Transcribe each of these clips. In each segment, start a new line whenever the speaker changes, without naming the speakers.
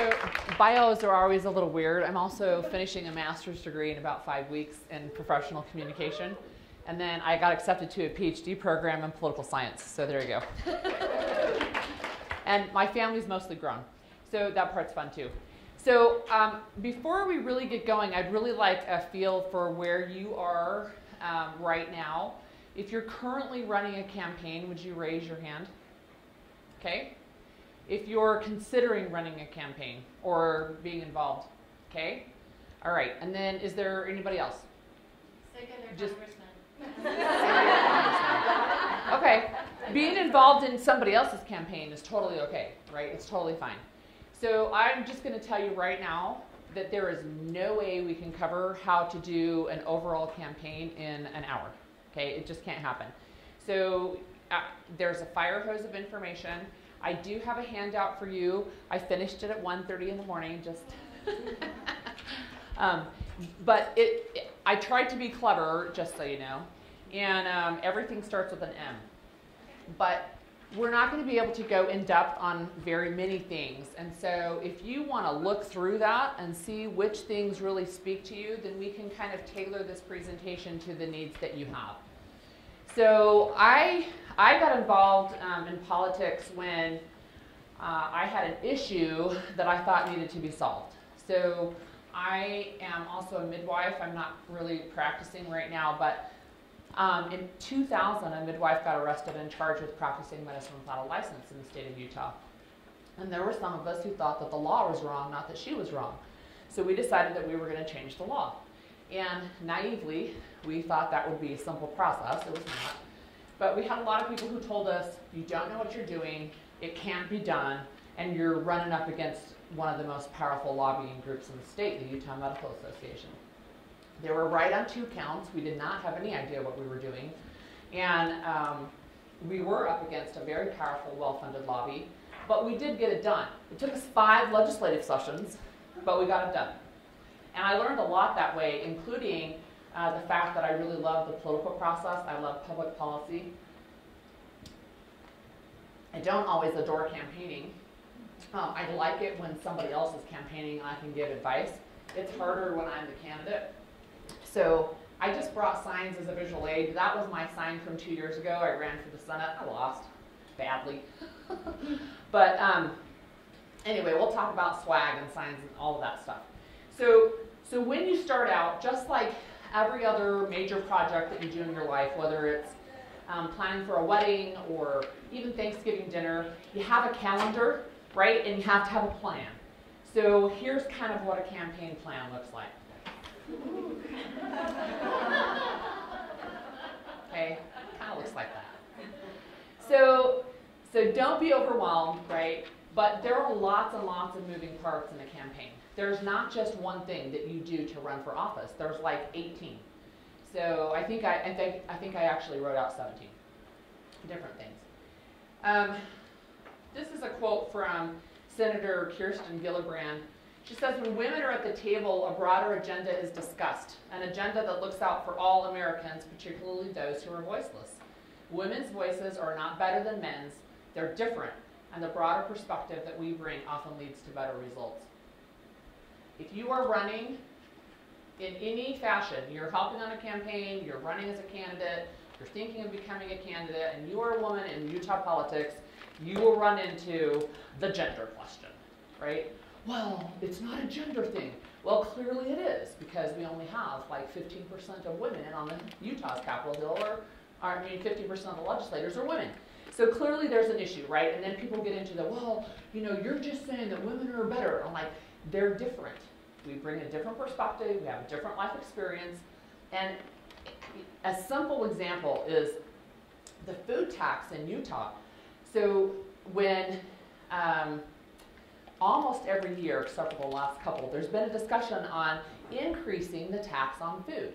So bios are always a little weird. I'm also finishing a master's degree in about 5 weeks in professional communication. And then I got accepted to a PhD program in political science. So there you go. And my family's mostly grown. So that part's fun too. So before we really get going, I'd really like a feel for where you are right now. If you're currently running a campaign, would you raise your hand? Okay. If you're considering running a campaign or being involved, okay? All right, and then is there anybody else?
Just
okay, being involved in somebody else's campaign is totally okay, right? It's totally fine. So I'm just going to tell you right now that there is no way we can cover how to do an overall campaign in an hour, okay? It just can't happen. So there's a fire hose of information. I do have a handout for you. I finished it at 1:30 in the morning, just. But I tried to be clever, just so you know. And everything starts with an M. But we're not going to be able to go in depth on very many things. And so if you want to look through that and see which things really speak to you, then we can kind of tailor this presentation to the needs that you have. So I got involved in politics when I had an issue that I thought needed to be solved. So I am also a midwife. I'm not really practicing right now, but in 2000, a midwife got arrested and charged with practicing medicine without a license in the state of Utah. And there were some of us who thought that the law was wrong, not that she was wrong. So we decided that we were going to change the law. And naively, we thought that would be a simple process. It was not. But we had a lot of people who told us, you don't know what you're doing, it can't be done, and you're running up against one of the most powerful lobbying groups in the state, the Utah Medical Association. They were right on 2 counts. We did not have any idea what we were doing. And we were up against a very powerful, well-funded lobby, but we did get it done. It took us 5 legislative sessions, but we got it done. And I learned a lot that way, including the fact that I really love the political process. I love public policy. I don't always adore campaigning. I like it when somebody else is campaigning and I can give advice. It's harder when I'm the candidate. So I just brought signs as a visual aid. That was my sign from 2 years ago. I ran for the Senate. I lost badly. But anyway, we'll talk about swag and signs and all of that stuff. So when you start out, just like every other major project that you do in your life, whether it's planning for a wedding or even Thanksgiving dinner, you have a calendar, right? And you have to have a plan. So here's kind of what a campaign plan looks like. Okay, kind of looks like that. So don't be overwhelmed, right? But there are lots and lots of moving parts in a campaign. There's not just one thing that you do to run for office. There's like 18. So I think I actually wrote out 17 different things. This is a quote from Senator Kirsten Gillibrand. She says, when women are at the table, a broader agenda is discussed, an agenda that looks out for all Americans, particularly those who are voiceless. Women's voices are not better than men's. They're different, and the broader perspective that we bring often leads to better results. If you are running in any fashion, you're helping on a campaign, you're running as a candidate, you're thinking of becoming a candidate, and you are a woman in Utah politics, you will run into the gender question, right? Well, it's not a gender thing. Well, clearly it is, because we only have like 15% of women on the Utah's Capitol Hill, or I mean 50% of the legislators are women. So clearly there's an issue, right? And then people get into the, well, you know, you're just saying that women are better. I'm like, they're different. We bring a different perspective, we have a different life experience, and a simple example is the food tax in Utah. So when almost every year, except for the last couple, there's been a discussion on increasing the tax on food.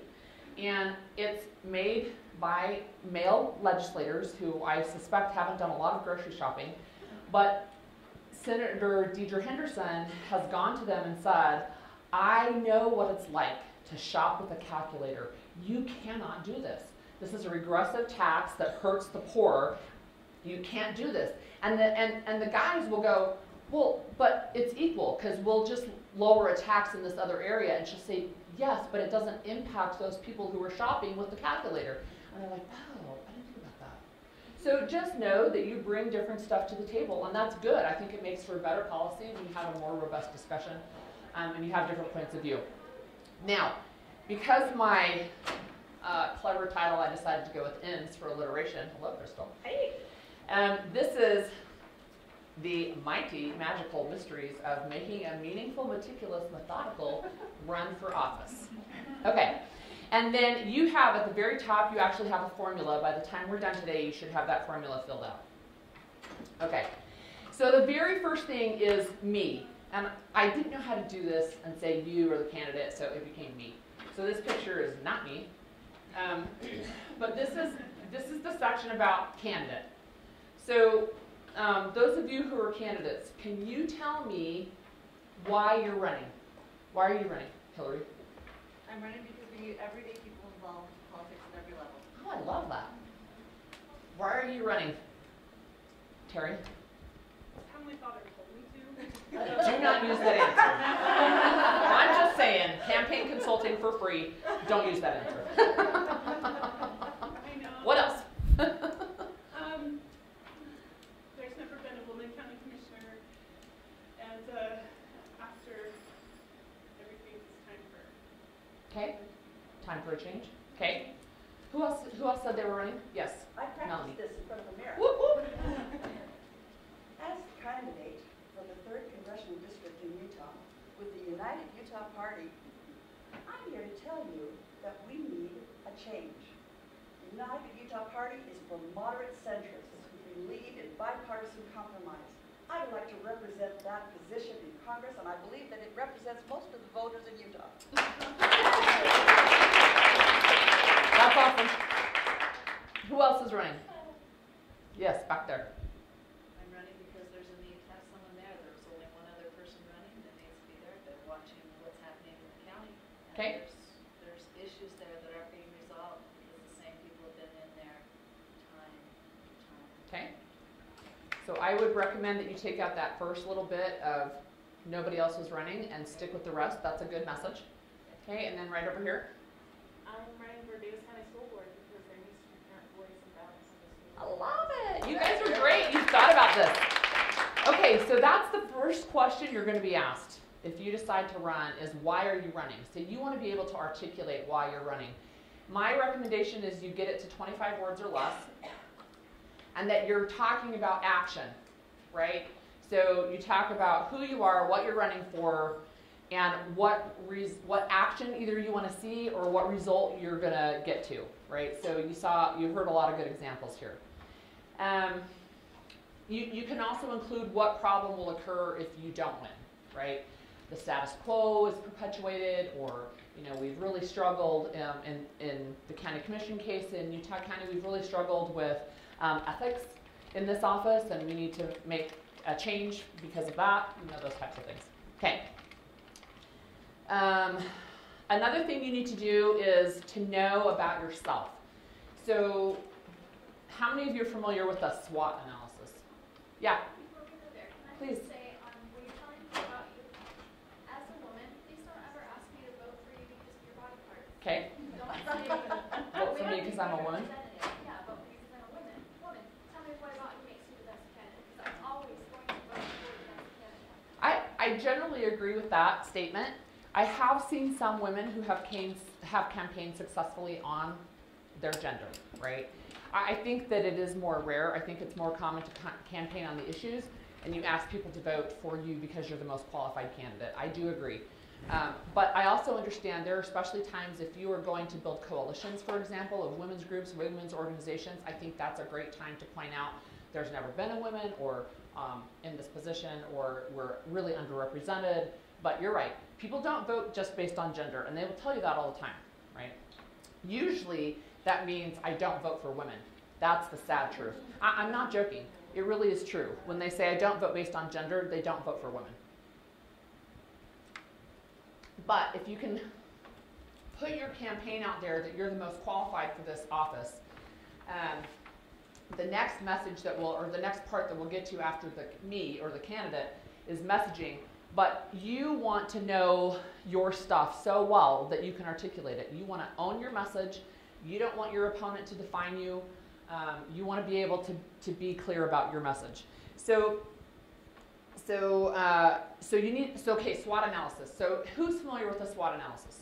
And it's made by male legislators who I suspect haven't done a lot of grocery shopping, but Senator Deidre Henderson has gone to them and said, I know what it's like to shop with a calculator. You cannot do this. This is a regressive tax that hurts the poor. You can't do this. And the guys will go, Well, but it's equal, because we'll just lower a tax in this other area, and she'll say, yes, but it doesn't impact those people who are shopping with the calculator. And they're like, oh, I didn't think about that. So just know that you bring different stuff to the table, and that's good. I think it makes for a better policy when you have a more robust discussion, and you have different points of view. Now, because my clever title, I decided to go with N's for alliteration. Hello, Crystal.
Hey.
This is the mighty magical mysteries of making a meaningful, meticulous, methodical run for office. Okay, and then you have at the very top, you actually have a formula. By the time we're done today, you should have that formula filled out. Okay, so the very first thing is me. And I didn't know how to do this and say you or the candidate, so it became me. So this picture is not me. But this is the section about candidate. So those of you who are candidates, can you tell me why you're running? Why are you running, Hillary?
I'm running because we need everyday people involved in politics at every level.
Oh, I love that. Why are you running, Terry?
Heavenly Father told me to.
Do not use that answer. I'm just saying, campaign consulting for free. Don't use that answer.
I know.
What else?
There's never been a woman county commissioner, and after everything, it's time for.
Okay. Time for a change. Okay. Who else said they were running? Yes.
I practiced
Melanie.
this in front of the mirror.
Whoop, whoop.
As candidate for the 3rd Congressional District in Utah with the United Utah Party, I'm here to tell you that we need a change. The United Utah Party is for moderate centrists who believe in bipartisan compromise. I would like to represent that position in Congress, and I believe that it represents most of the voters in Utah.
That's awesome. Who else is running? Yes, back there.
I'm running because there's a need to have someone there. There's only one other person running that needs to be there. They're watching what's happening in the county. And
Okay.
there's issues there that aren't being resolved because the same people have been in there time and time.
Okay. So I would recommend that you take out that first little bit of nobody else was running and stick with the rest. That's a good message. Okay, and then right over here.
I'm running for Davis County School Board because there needs to be parent voice and balance in the school.
I love it. You guys are great. You thought about this. Okay, so that's the first question you're going to be asked if you decide to run is why are you running? So you want to be able to articulate why you're running. My recommendation is you get it to 25 words or less and that you're talking about action, right? So you talk about who you are, what you're running for, and what action either you want to see or what result you're going to get to, right? So you heard a lot of good examples here. You can also include what problem will occur if you don't win, right? The status quo is perpetuated, or we've really struggled in the county commission case in Utah County. We've really struggled with ethics in this office, and we need to make a change because of that. Those types of things. Okay. Another thing you need to do is to know about yourself. So, how many of you are familiar with a SWOT analysis? Yeah.
Before we go there, can I
Please.
just say, when you're telling people about you, as a woman, please don't ever ask me to vote for you because of your body parts.
Okay.
Don't say,
Vote for me because I'm a woman.
Yeah, vote for me because I'm a woman. Tell me what about you makes you the best candidate, because I'm always going to vote for the best candidate.
I generally agree with that statement. I have seen some women who have campaigned successfully on their gender, right? I think that it is more rare. I think it's more common to campaign on the issues, and you ask people to vote for you because you're the most qualified candidate. I do agree. But I also understand there are especially times if you are going to build coalitions, for example, of women's groups, women's organizations, I think that's a great time to point out there's never been a woman or in this position, or we're really underrepresented. But you're right. People don't vote just based on gender, and they will tell you that all the time, right? Usually, that means I don't vote for women. That's the sad truth. I'm not joking. It really is true. When they say I don't vote based on gender, they don't vote for women. But if you can put your campaign out there that you're the most qualified for this office, the next message that will, or the next part that we'll get to after the me or the candidate, is messaging. But you want to know your stuff so well that you can articulate it. You want to own your message. You don't want your opponent to define you. You want to be able to be clear about your message. So you need, okay, SWOT analysis. So who's familiar with a SWOT analysis?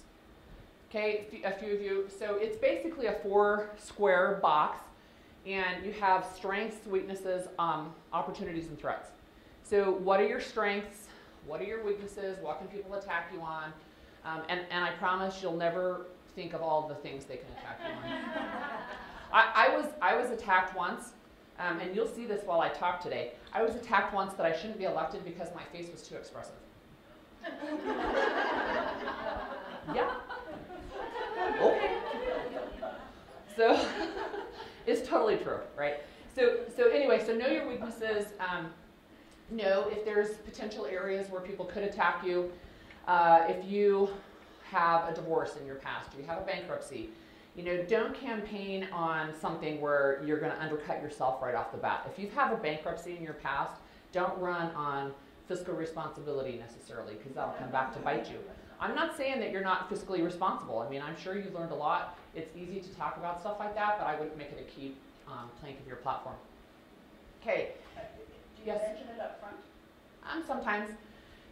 Okay, a few of you. So it's basically a 4-square box, and you have strengths, weaknesses, opportunities, and threats. So what are your strengths? What are your weaknesses? What can people attack you on? And I promise you'll never think of all the things they can attack you on. I was attacked once, and you'll see this while I talk today. I was attacked once that I shouldn't be elected because my face was too expressive. Yeah. Okay. So it's totally true, right? So anyway, so know your weaknesses. Know if there's potential areas where people could attack you. If you have a divorce in your past, or you have a bankruptcy, don't campaign on something where you're going to undercut yourself right off the bat. If you have a bankruptcy in your past, don't run on fiscal responsibility necessarily, because that'll come back to bite you. I'm not saying that you're not fiscally responsible. I mean, I'm sure you've learned a lot. It's easy to talk about stuff like that, but I wouldn't make it a key plank of your platform. Okay.
Do you mention it up front?
Sometimes.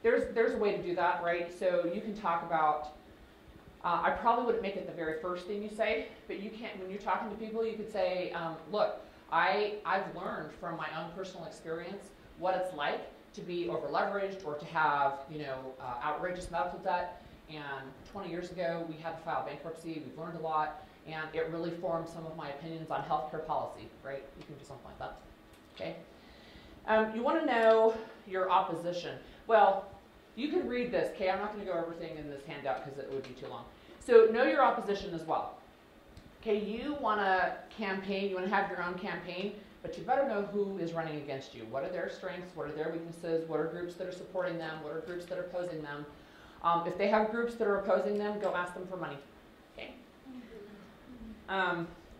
There's a way to do that, right? So you can talk about, I probably wouldn't make it the very first thing you say, but you can't, when you're talking to people, you could say, look, I've learned from my own personal experience what it's like to be over-leveraged or to have, outrageous medical debt. And 20 years ago, we had to file bankruptcy. We've learned a lot, and it really formed some of my opinions on healthcare policy, right? You can do something like that, okay? You want to know your opposition. Well, you can read this, okay? I'm not going to go over everything in this handout because it would be too long. So know your opposition as well. Okay, you want to campaign, you want to have your own campaign, but you better know who is running against you. What are their strengths? What are their weaknesses? What are groups that are supporting them? What are groups that are opposing them? If they have groups that are opposing them, go ask them for money. Okay.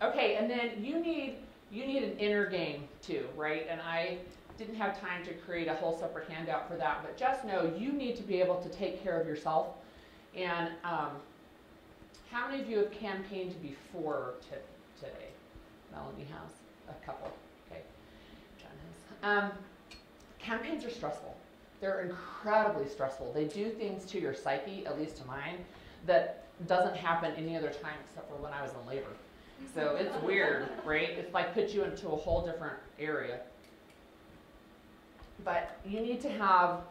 Okay, and then you need an inner game too, right? And I didn't have time to create a whole separate handout for that, but just know you need to be able to take care of yourself. And how many of you have campaigned before today? Melanie has a couple. Okay, John has. Campaigns are stressful. They're incredibly stressful. They do things to your psyche, at least to mine, that doesn't happen any other time except for when I was in labor. So it's weird, right? It's like puts you into a whole different area. But you need to have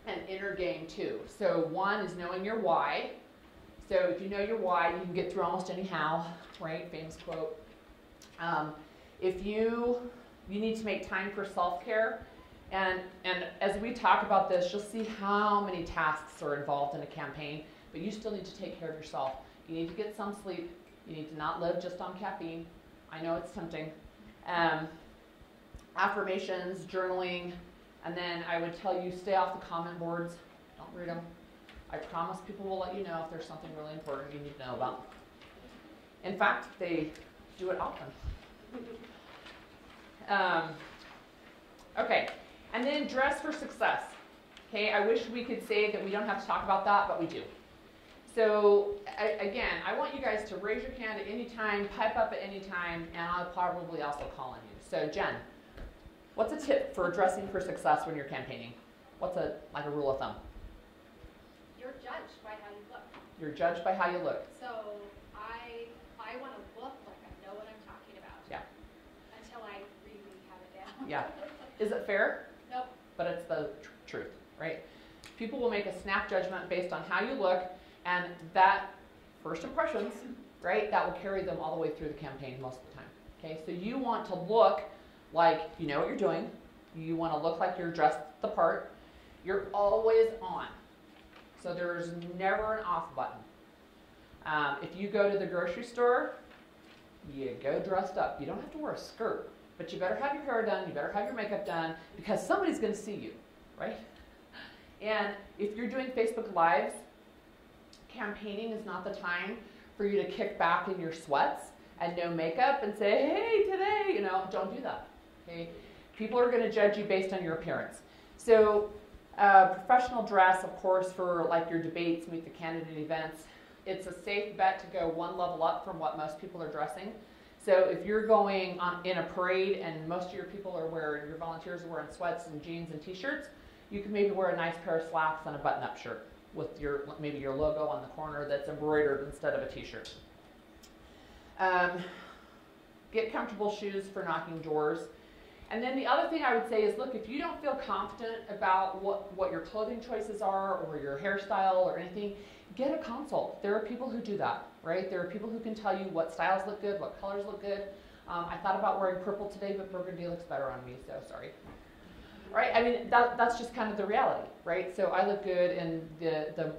an inner game too. So one is knowing your why. So if you know your why, you can get through almost any how, right? Famous quote. If you need to make time for self-care. And as we talk about this, you'll see how many tasks are involved in a campaign, but you still need to take care of yourself. You need to get some sleep. You need to not live just on caffeine. I know it's tempting. Affirmations, journaling, and then I would tell you stay off the comment boards. Don't read them. I promise people will let you know if there's something really important you need to know about. In fact, they do it often. Okay, and then dress for success. Okay, I wish we could say that we don't have to talk about that, but we do. So again, I want you guys to raise your hand at any time, pipe up at any time, and I'll probably also call on you. So Jen, what's a tip for dressing for success when you're campaigning? What's a rule of thumb?
You're judged by how you look.
You're judged by how you look.
So I want to look like I know what I'm talking about.
Yeah.
Until I really have it down.
Yeah. Is it fair?
Nope.
But it's the truth, right? People will make a snap judgment based on how you look, and that first impressions, right, that will carry them all the way through the campaign most of the time. Okay, so you want to look like you know what you're doing. You want to look like you're dressed the part. You're always on. So there's never an off button. If you go to the grocery store, you go dressed up. You don't have to wear a skirt, but you better have your hair done, you better have your makeup done, because somebody's going to see you, right? And if you're doing Facebook Lives, campaigning is not the time for you to kick back in your sweats and no makeup and say, hey, today, don't do that, okay? People are going to judge you based on your appearance. So Professional dress, of course, for like your debates, meet the candidate events. It's a safe bet to go one level up from what most people are dressing. So if you're going in a parade and most of your people are wearing, your volunteers are wearing sweats and jeans and t-shirts, you can maybe wear a nice pair of slacks and a button-up shirt with maybe your logo on the corner that's embroidered instead of a t-shirt. Get comfortable shoes for knocking doors. And then the other thing I would say is, look, if you don't feel confident about what your clothing choices are or your hairstyle or anything, get a consult. There are people who do that, right? There are people who can tell you what styles look good, what colors look good. I thought about wearing purple today, but burgundy looks better on me, so sorry. Right? I mean, that's just kind of the reality, right? So I look good in the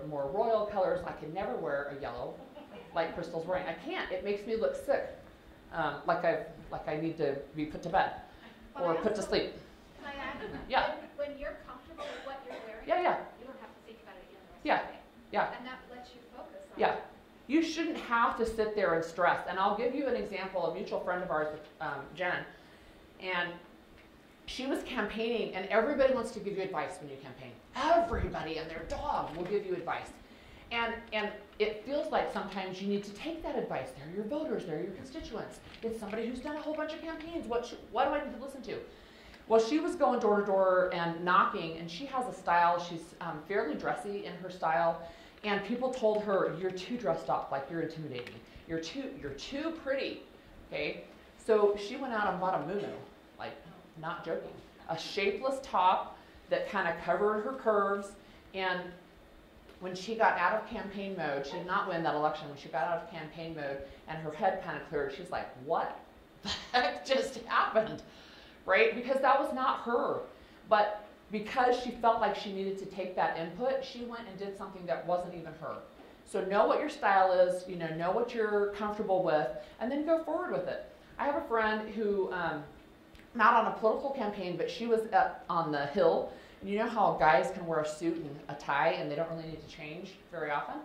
more royal colors. I can never wear a yellow like Crystal's wearing. I can't. It makes me look sick, like I need to be put to bed or put to sleep.
Can I add?
Yeah.
When you're comfortable with what you're wearing,
Yeah, yeah.
you don't have to think about it again the rest
Yeah.
of the day.
Yeah.
And that lets you focus on
Yeah.
it.
You shouldn't have to sit there and stress. And I'll give you an example. A mutual friend of ours, Jen, and she was campaigning, and everybody wants to give you advice when you campaign. Everybody and their dog will give you advice. And it feels like sometimes you need to take that advice. They're your voters, they're your constituents. It's somebody who's done a whole bunch of campaigns. What do I need to listen to? Well, she was going door to door and knocking, and she has a style. She's fairly dressy in her style, and people told her, "You're too dressed up, like you're intimidating. You're too pretty." Okay, so she went out and bought a muumuu, like not joking, a shapeless top that kind of covered her curves. And when she got out of campaign mode, she did not win that election. When she got out of campaign mode and her head kind of cleared, she's like, "What the heck just happened?" Right? Because that was not her. But because she felt like she needed to take that input, she went and did something that wasn't even her. So know what your style is, know what you're comfortable with, and then go forward with it. I have a friend who, not on a political campaign, but she was up on the Hill. And you know how guys can wear a suit and a tie and they don't really need to change very often?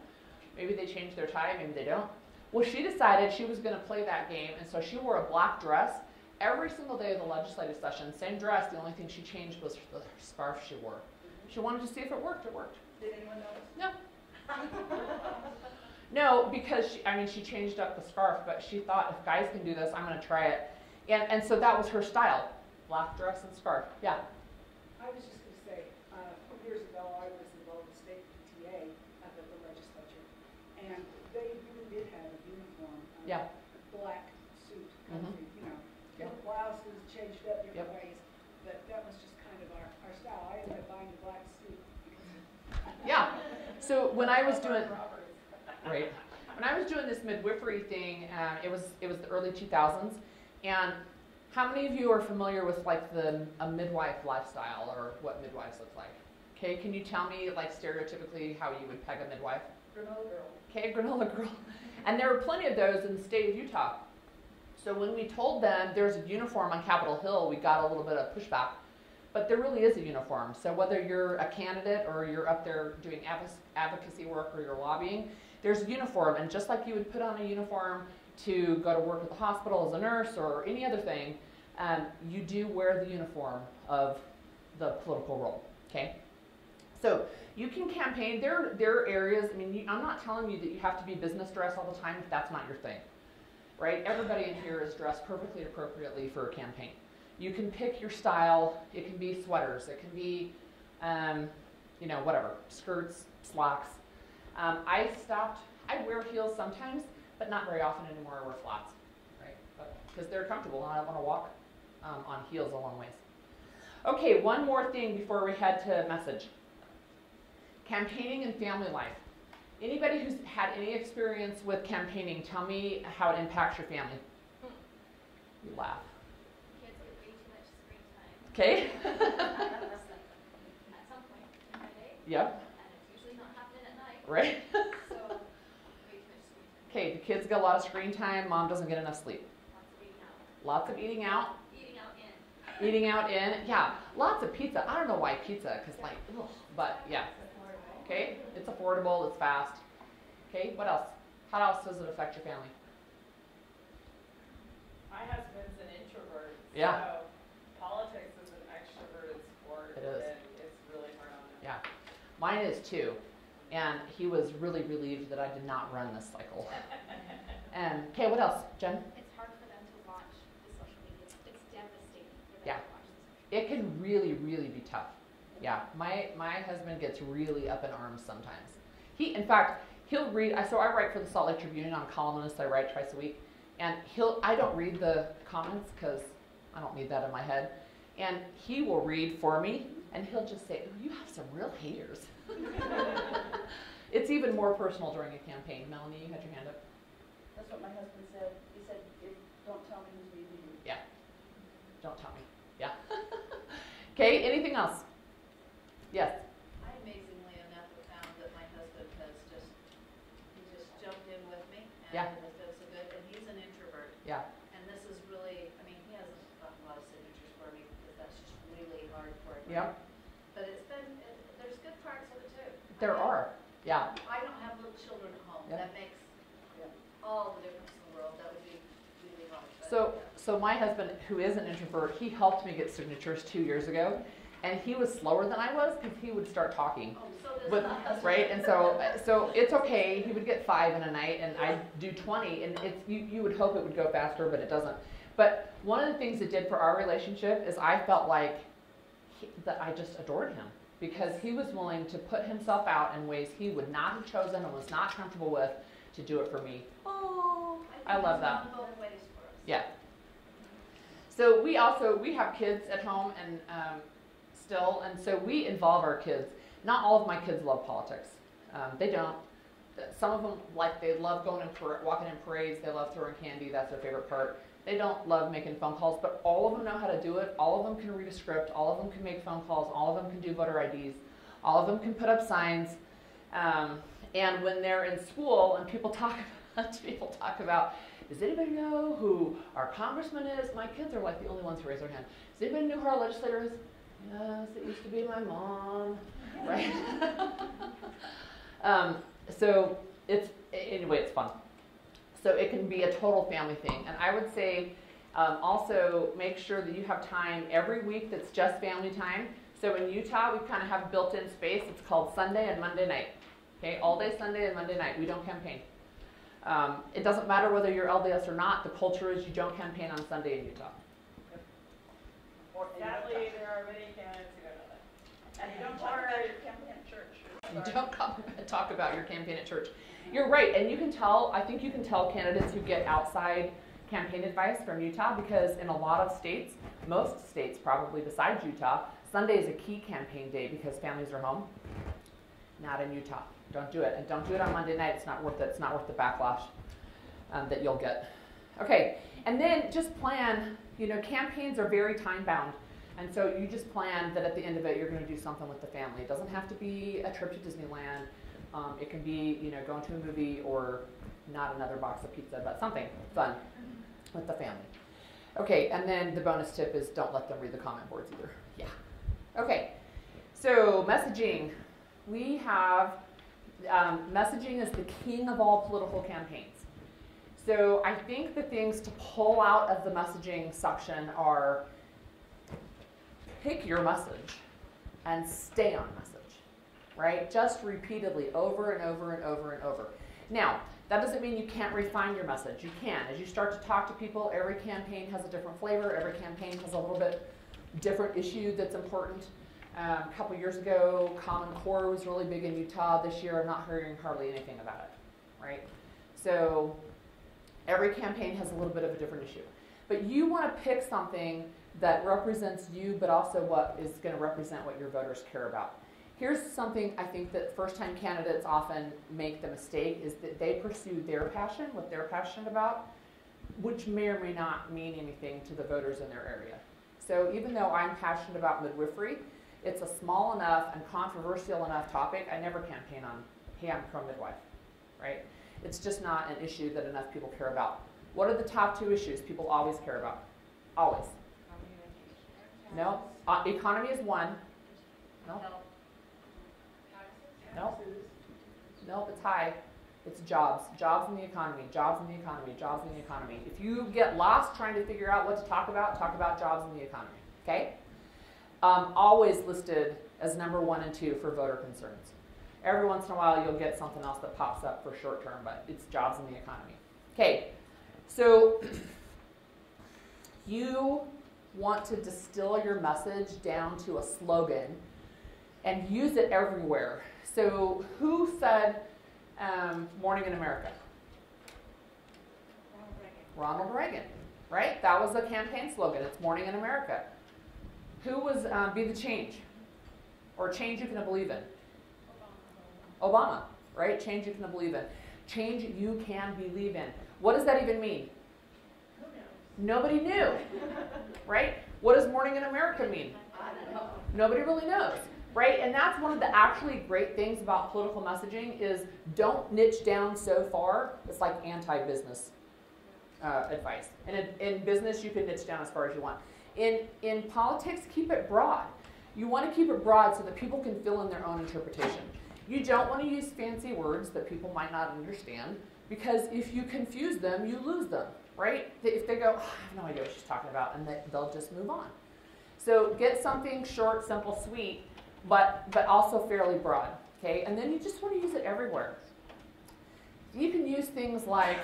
Maybe they change their tie, maybe they don't. Well, she decided she was going to play that game, and so she wore a black dress every single day of the legislative session. Same dress, the only thing she changed was the scarf she wore. She wanted to see if it worked. It worked.
Did anyone notice?
No. No, because she changed up the scarf, but she thought, if guys can do this, I'm going to try it. And so that was her style, black dress and scarf. Yeah.
I was just going to say, years ago I was involved with state PTA up at the legislature, and they really did have a uniform,
Yeah.
black suit, kind of,
Yep.
different blouses, changed up different
Yep.
ways, but that was just kind of our style. I ended up buying a black suit because
Yeah. So when I was doing, right, when I was doing this midwifery thing, it was the early 2000s, and how many of you are familiar with like a midwife lifestyle or what midwives look like? Okay, can you tell me like stereotypically how you would peg a midwife?
granola girl.
Okay, granola girl. And there were plenty of those in the state of Utah. So when we told them there's a uniform on Capitol Hill, we got a little bit of pushback. But there really is a uniform. So whether you're a candidate or you're up there doing advocacy work or you're lobbying, there's a uniform. And just like you would put on a uniform to go to work at the hospital as a nurse or any other thing, you do wear the uniform of the political role. Okay? So you can campaign. There are areas, I'm not telling you that you have to be business dress all the time if that's not your thing. Right? Everybody in here is dressed perfectly appropriately for a campaign. You can pick your style. It can be sweaters. It can be, whatever, skirts, slacks. I wear heels sometimes, but not very often anymore. I wear flats, right? Because they're comfortable, and I don't want to walk on heels a long ways. Okay, one more thing before we head to message. Campaigning and family life. Anybody who's had any experience with campaigning, tell me how it impacts your family. You laugh.
Kids get way too much screen time.
Okay.
At some point in my day.
Yep.
And it's usually not happening at night.
Right.
So, way too much screen time.
Okay, the kids get a lot of screen time. Mom doesn't get enough sleep.
Lots of eating out.
Lots of eating out.
Eating out in.
Eating out in. Yeah. Lots of pizza. I don't know why pizza, because ugh, but yeah. Okay, it's affordable, it's fast. Okay, what else? How else does it affect your family?
My husband's an introvert.
Yeah.
So politics is an extroverted sport.
It is.
And it's really hard
Mine is too. And he was really relieved that I did not run this cycle. And okay, what else, Jen?
It's hard for them to watch the social media. It's devastating for them
Yeah.
to watch the social media.
It can really, really be tough. Yeah, my husband gets really up in arms sometimes. In fact, he'll read. So I write for the Salt Lake Tribune. I'm a columnist. I write twice a week, and I don't read the comments because I don't need that in my head. And he will read for me, and he'll just say, "Oh, you have some real haters." It's even more personal during a campaign. Melanie, you had your hand up.
That's what my husband said. He said, don't tell me who's reading you.
Yeah. Don't tell me. Yeah. Okay, anything else? Yes.
I amazingly enough have found that my husband has he just jumped in with me and
Yeah.
has been so good. And he's an introvert.
Yeah.
And this is really, I mean, he hasn't gotten a lot of signatures for me because that's just really hard for him.
Yeah.
But there's good parts of it too.
There are. Yeah.
I don't have little children at home.
Yeah.
That makes all the difference in the world. That would be really hard. But,
So my husband, who is an introvert, he helped me get signatures 2 years ago, and he was slower than I was because he would start talking.
Oh, so does
But,
my husband.
right, and so it's okay. He would get 5 in a night, and I'd do 20, and you would hope it would go faster, but it doesn't. But one of the things it did for our relationship is I felt like that I just adored him because he was willing to put himself out in ways he would not have chosen and was not comfortable with to do it for me. Oh, I love that.
Both ways for us.
Yeah. So we have kids at home and still, and so we involve our kids. Not all of my kids love politics. They don't. Some of them they love going and walking in parades. They love throwing candy. That's their favorite part. They don't love making phone calls, but all of them know how to do it. All of them can read a script. All of them can make phone calls. All of them can do voter IDs. All of them can put up signs. And when they're in school and people talk about, does anybody know who our congressman is? My kids are like the only ones who raise their hand. Does anybody know who our legislator is? Yes, it used to be my mom, right? So it's fun. So it can be a total family thing. And I would say also make sure that you have time every week that's just family time. So in Utah, we kind of have built-in space. It's called Sunday and Monday night. Okay, all day Sunday and Monday night. We don't campaign. It doesn't matter whether you're LDS or not. The culture is you don't campaign on Sunday in Utah.
Sadly, there are many candidates who don't know that.
And you don't talk about your campaign at church.
You don't talk about your campaign at church. You're right, and you can tell, I think you can tell candidates who get outside campaign advice from Utah because in a lot of states, most states probably besides Utah, Sunday is a key campaign day because families are home. Not in Utah. Don't do it. And don't do it on Monday night. It's not worth it. It's not worth the backlash that you'll get. Okay, and then just plan, campaigns are very time bound. And so you just plan that at the end of it, you're going to do something with the family. It doesn't have to be a trip to Disneyland. It can be, going to a movie or not another box of pizza, but something fun with the family. Okay, and then the bonus tip is don't let them read the comment boards either. Yeah. Okay, so messaging. We have, messaging is the king of all political campaigns. So I think the things to pull out of the messaging section are pick your message and stay on message. Right? Just repeatedly, over and over and over and over. Now, that doesn't mean you can't refine your message. You can. As you start to talk to people, every campaign has a different flavor. Every campaign has a little bit different issue that's important. A couple years ago, Common Core was really big in Utah. This year, I'm not hearing hardly anything about it. Right? So every campaign has a little bit of a different issue. But you want to pick something that represents you, but also what is going to represent what your voters care about. Here's something I think that first-time candidates often make the mistake is that they pursue their passion, what they're passionate about, which may or may not mean anything to the voters in their area. So even though I'm passionate about midwifery, it's a small enough and controversial enough topic, I never campaign on, hey, I'm pro-midwife, right? It's just not an issue that enough people care about. What are the top 2 issues people always care about? Always. No? Economy is one. No? No. Nope, it's high. It's jobs. Jobs in the economy. Jobs in the economy. Jobs in the economy. If you get lost trying to figure out what to talk about jobs in the economy. Okay? always listed as number 1 and 2 for voter concerns. Every once in a while you'll get something else that pops up for short term, but it's jobs in the economy. Okay, so you want to distill your message down to a slogan and use it everywhere. So who said Morning in America? Ronald Reagan, right? That was the campaign slogan. It's Morning in America. Who was Be the Change? Or Change You Can Believe in? Obama, right? Change You Can Believe in. Change you can believe in. What does that even mean? Nobody knew, right? What does Morning in America mean? Nobody really knows, right? And that's one of the actually great things about political messaging is don't niche down so far. It's like anti-business advice. And in business, you can niche down as far as you want. In politics, keep it broad. You want to keep it broad so that people can fill in their own interpretation. You don't want to use fancy words that people might not understand, because if you confuse them, you lose them, right? If they go, oh, I have no idea what she's talking about, and they'll just move on. So get something short, simple, sweet, but also fairly broad, okay? And then you just want to use it everywhere. You can use things like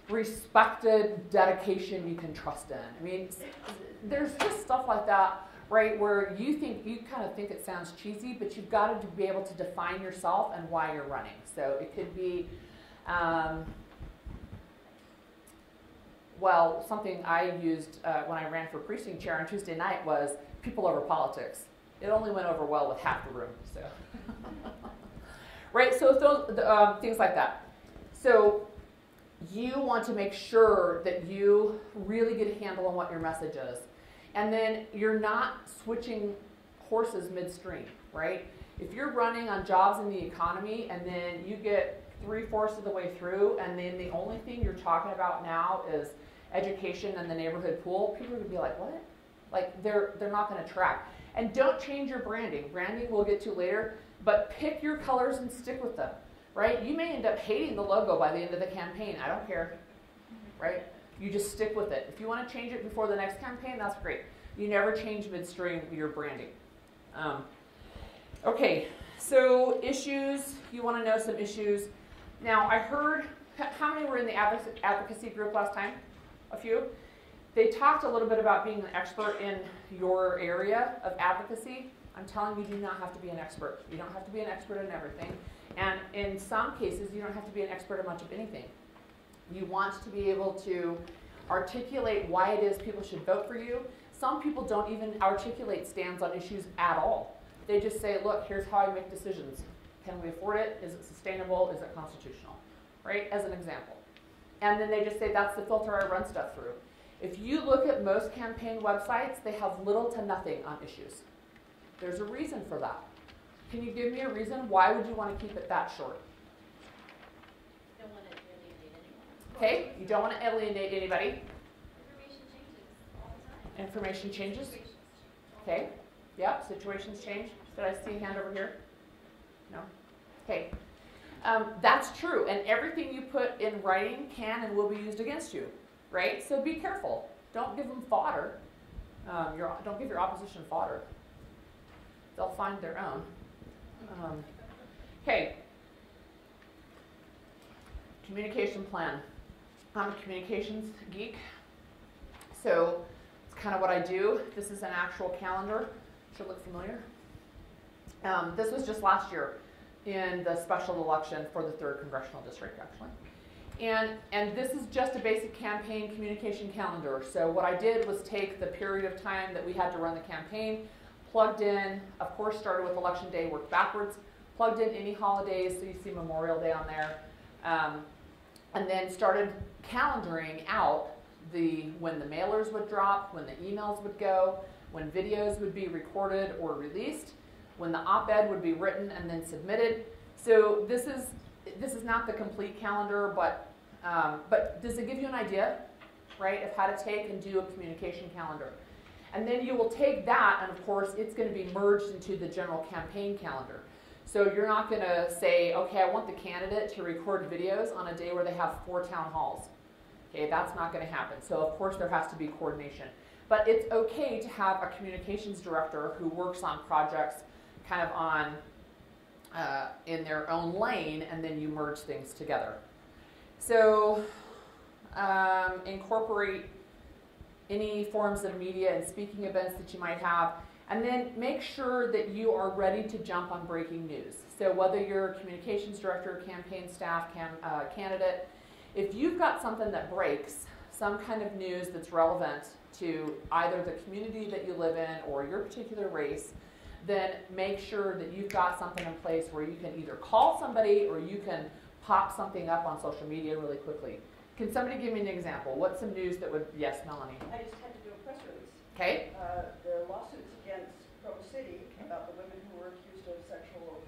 respected dedication you can trust in. I mean, there's just stuff like that, right, where you kind of think it sounds cheesy, but you've got to be able to define yourself and why you're running. So it could be, well, something I used when I ran for precinct chair on Tuesday night was people over politics. It only went over well with half the room, so. Right, so those, things like that. So you want to make sure that you really get a handle on what your message is. And then you're not switching horses midstream, right? If you're running on jobs in the economy and then you get 3/4 of the way through and then the only thing you're talking about now is education and the neighborhood pool, people are going to be like, what? Like they're not going to track. And don't change your branding. Branding we'll get to later, but pick your colors and stick with them, right? You may end up hating the logo by the end of the campaign. I don't care, right? You just stick with it. If you want to change it before the next campaign, that's great. You never change midstream your branding. Okay, so issues. You want to know some issues. Now, I heard, how many were in the advocacy group last time? A few? They talked a little bit about being an expert in your area of advocacy. I'm telling you, you do not have to be an expert. You don't have to be an expert in everything. And in some cases, you don't have to be an expert in much of anything. You want to be able to articulate why it is people should vote for you. Some people don't even articulate stands on issues at all. They just say, look, here's how I make decisions. Can we afford it? Is it sustainable? Is it constitutional? Right, as an example. And then they just say, that's the filter I run stuff through. If you look at most campaign websites, they have little to nothing on issues. There's a reason for that. Can you give me a reason? Why would you want to keep it that short?
Don't want to alienate anyone.
Okay, you don't want to alienate anybody.
Information changes all the time.
Information changes.
Situations.
Okay, yep, situations change. Did I see a hand over here? No? Okay. That's true, and everything you put in writing can and will be used against you, right? So be careful. Don't give them fodder. Don't give your opposition fodder. They'll find their own. Okay. Communication plan. I'm a communications geek, so it's kind of what I do. This is an actual calendar. Should look familiar. This was just last year in the special election for the 3rd Congressional District, actually. And this is just a basic campaign communication calendar. So what I did was take the period of time that we had to run the campaign, plugged in, of course started with election day, worked backwards, plugged in any holidays, so you see Memorial Day on there, and then started calendaring out when the mailers would drop, when the emails would go, when videos would be recorded or released, when the op-ed would be written and then submitted. So this is not the complete calendar, but does it give you an idea, right, of how to take and do a communication calendar? And then you will take that, and of course, it's going to be merged into the general campaign calendar. So you're not going to say, okay, I want the candidate to record videos on a day where they have 4 town halls. Okay, that's not going to happen. So of course, there has to be coordination. But it's okay to have a communications director who works on projects kind of on in their own lane, and then you merge things together. So incorporate any forms of media and speaking events that you might have, and then make sure that you are ready to jump on breaking news. So whether you're a communications director, campaign staff, candidate, if you've got something that breaks, some kind of news that's relevant to either the community that you live in or your particular race, then make sure that you've got something in place where you can either call somebody or you can pop something up on social media really quickly. Can somebody give me an example? What's some news that would, yes, Melanie?
I just had to do a press release.
Okay.
The lawsuits against Provo City about the women who were accused of sexual,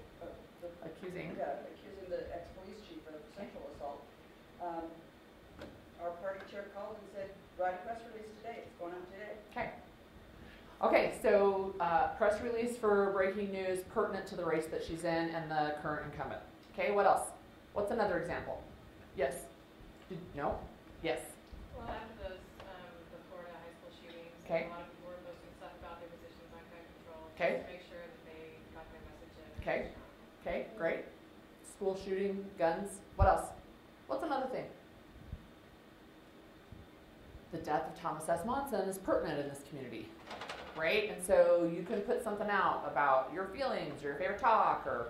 accusing the ex-police chief of sexual assault. Our party chair called and said, write a press release today. It's going out today.
Okay. Okay, so press release for breaking news pertinent to the race that she's in and the current incumbent. Okay, what else? What's another example? Yes? No? Yes?
Well, after those, the Florida high school shootings,
Okay.
a lot of people were posting stuff about their positions on gun control.
Okay.
Just to make sure that they got their message in.
Okay. Okay, great. School shooting, guns. What else? What's another thing? The death of Thomas S. Monson is pertinent in this community, right? And so you can put something out about your feelings, your favorite talk, or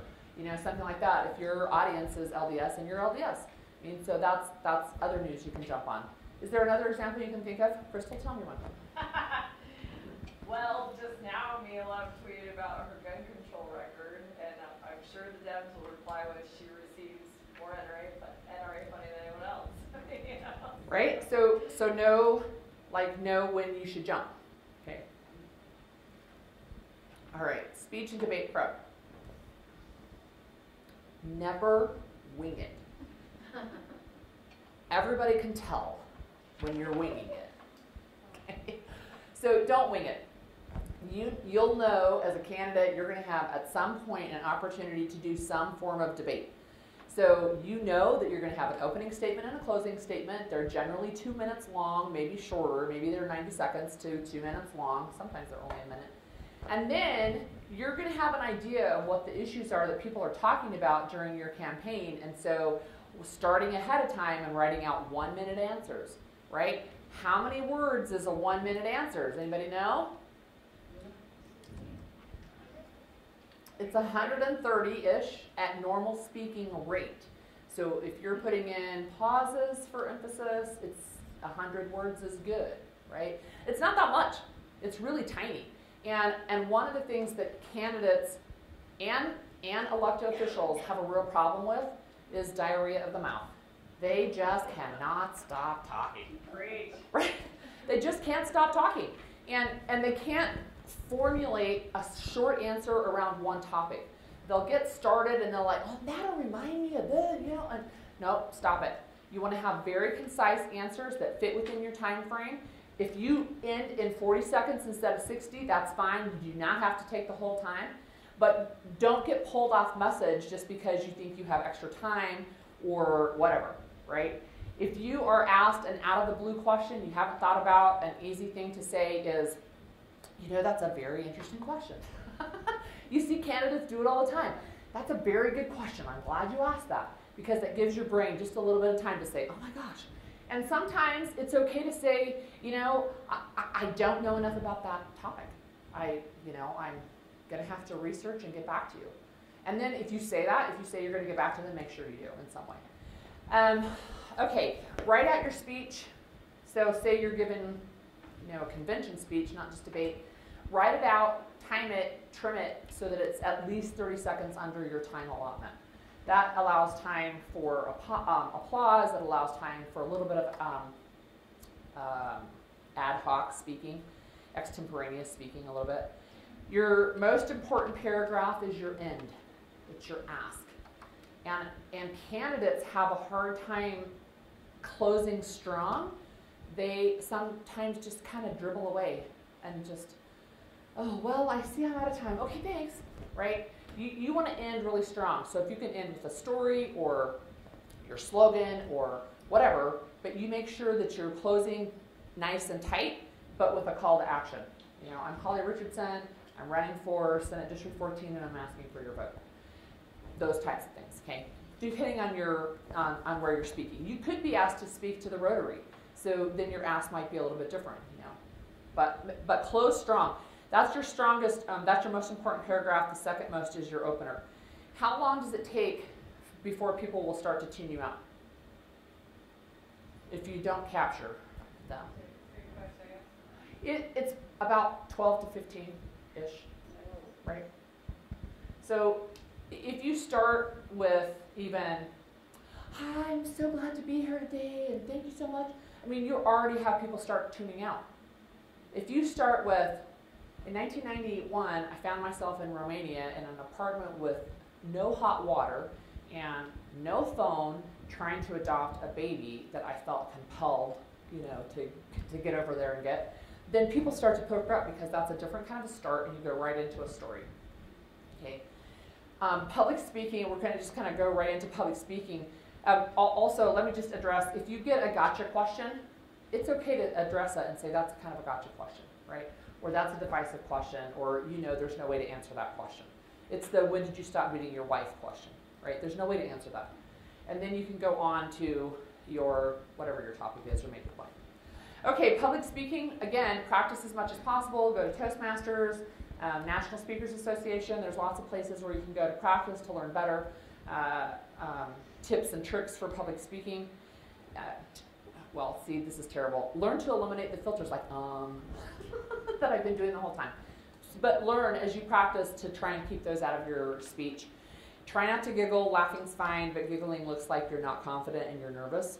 something like that. If your audience is LDS and you're LDS, I mean, so that's other news you can jump on. Is there another example you can think of? Crystal, tell me one.
Well, just now Mila tweeted about her gun control record, and I'm sure the Debs will reply with she receives more NRA funding than anyone else.
Right? So know when you should jump. Okay. All right. Speech and debate prep. Never wing it. Everybody can tell when you're winging it. Okay? So don't wing it. You'll know as a candidate you're going to have at some point an opportunity to do some form of debate. So you know that you're going to have an opening statement and a closing statement. They're generally 2 minutes long, maybe shorter. Maybe they're 90 seconds to 2 minutes long. Sometimes they're only a minute. And then you're going to have an idea of what the issues are that people are talking about during your campaign. And so starting ahead of time and writing out 1 minute answers, right? How many words is a 1 minute answer? Does anybody know? It's 130-ish at normal speaking rate. So if you're putting in pauses for emphasis, it's 100 words is good, right? It's not that much. It's really tiny. And one of the things that candidates and elected officials have a real problem with is diarrhea of the mouth. They just cannot stop talking.
Great.
Right? They just can't stop talking. And they can't formulate a short answer around one topic. They'll get started and they're like, oh, that'll remind me of this, and no, stop it. You want to have very concise answers that fit within your time frame. If you end in 40 seconds instead of 60, that's fine. You do not have to take the whole time. But don't get pulled off message just because you think you have extra time or whatever, right? If you are asked an out-of-the-blue question you haven't thought about, an easy thing to say is, that's a very interesting question. You see candidates do it all the time. That's a very good question. I'm glad you asked that, because that gives your brain just a little bit of time to say, oh my gosh. And sometimes it's okay to say, I don't know enough about that topic. I'm going to have to research and get back to you. And then if you say you're going to get back to them, make sure you do in some way. Okay, write out your speech. So say you're given, a convention speech, not just debate. Write it out, time it, trim it so that it's at least 30 seconds under your time allotment. That allows time for applause. It allows time for a little bit of ad hoc speaking, extemporaneous speaking a little bit. Your most important paragraph is your end. It's your ask. And candidates have a hard time closing strong. They sometimes just kind of dribble away and just, oh, well, I see I'm out of time. Okay, thanks, right? You want to end really strong. So if you can end with a story or your slogan or whatever, but you make sure that you're closing nice and tight, but with a call to action. You know, I'm Holly Richardson, I'm running for Senate District 14, and I'm asking for your vote. Those types of things, okay? Depending on your on where you're speaking. You could be asked to speak to the Rotary, so then your ask might be a little bit different, you know. But close strong. That's your strongest, that's your most important paragraph. The second most is your opener. How long does it take before people will start to tune you out? If you don't capture them. It's about 12 to 15-ish, right? So if you start with even, hi, I'm so glad to be here today, and thank you so much. I mean, you already have people start tuning out. If you start with, in 1991, I found myself in Romania in an apartment with no hot water and no phone, trying to adopt a baby that I felt compelled, you know, to get over there and get, then people start to poke up because that's a different kind of a start, and you go right into a story. Okay. Public speaking, we're going to just kind of go right into public speaking. Also, let me just address, if you get a gotcha question, it's okay to address it and say that's kind of a gotcha question, right? Or that's a divisive question, or you know there's no way to answer that question. It's the when did you stop beating your wife question, right? There's no way to answer that. And then you can go on to your, whatever your topic is, or make your point. Okay, public speaking, again, practice as much as possible. Go to Toastmasters, National Speakers Association. There's lots of places where you can go to practice to learn better. Tips and tricks for public speaking. Well, see, this is terrible. Learn to eliminate the filters like, that I've been doing the whole time. But learn as you practice to try and keep those out of your speech. Try not to giggle. Laughing's fine, but giggling looks like you're not confident and you're nervous.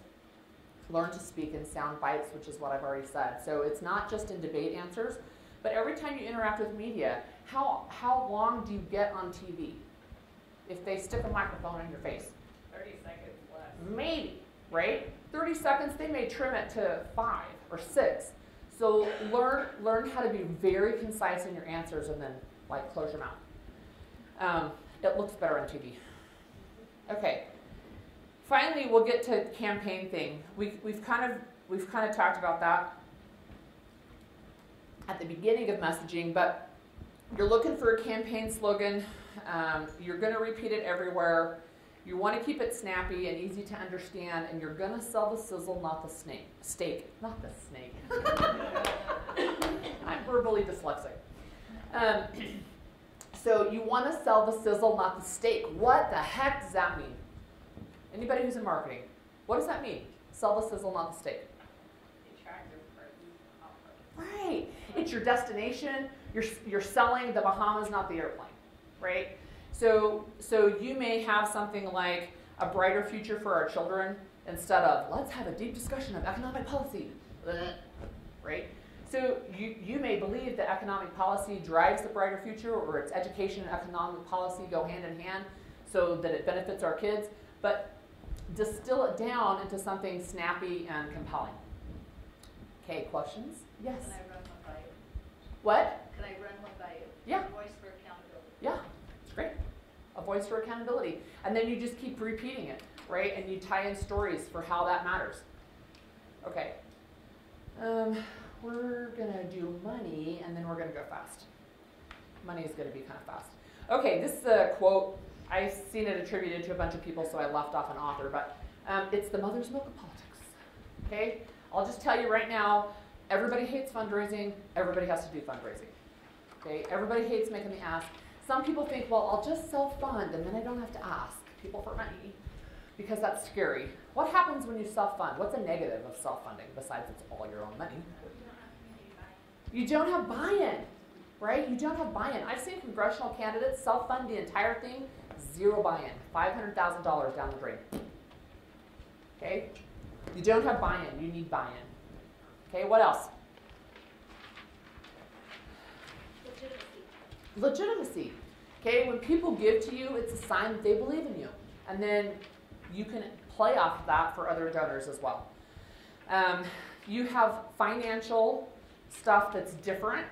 Learn to speak in sound bites, which is what I've already said. So it's not just in debate answers, but every time you interact with media, how long do you get on TV? If they stick a microphone in your face?
30 seconds less.
Maybe, right? 30 seconds, they may trim it to 5 or 6. So learn how to be very concise in your answers and then like close your mouth. It looks better on TV. Okay. Finally, we'll get to campaign thing. We've kind of talked about that at the beginning of messaging, but you're looking for a campaign slogan. You're going to repeat it everywhere. You want to keep it snappy and easy to understand, and you're going to sell the sizzle, not the steak, not the snake. I'm verbally dyslexic. So you want to sell the sizzle, not the steak. What the heck does that mean? Anybody who's in marketing, what does that mean? Sell the sizzle, not the steak.
Attractive offer.
Right. It's your destination. You're selling the Bahamas, not the airplane, right? So you may have something like a brighter future for our children instead of let's have a deep discussion of economic policy, right? So you may believe that economic policy drives the brighter future, or it's education and economic policy go hand in hand so that it benefits our kids, but distill it down into something snappy and compelling. Okay, questions? Yes?
Can I run one by you?
What?
Can I run one by you?
Yeah.
Voice for accountability.
Yeah, it's great. A voice for accountability. And then you just keep repeating it, right? And you tie in stories for how that matters. Okay. We're going to do money, and then we're going to go fast. Money is going to be kind of fast. Okay, this is a quote. I've seen it attributed to a bunch of people, so I left off an author, but it's the mother's milk of politics. Okay? I'll just tell you right now, everybody hates fundraising. Everybody has to do fundraising. Okay? Everybody hates making the ask. Some people think, well, I'll just self-fund, and then I don't have to ask people for money because that's scary. What happens when you self-fund? What's a negative of self-funding besides it's all your own money? You don't have buy-in, right? You don't have buy-in. I've seen congressional candidates self-fund the entire thing, zero buy-in, $500,000 down the drain. Okay? You don't have buy-in. You need buy-in. Okay, what else? Legitimacy. Okay, when people give to you, it's a sign that they believe in you. And then you can play off of that for other donors as well. You have financial stuff that's different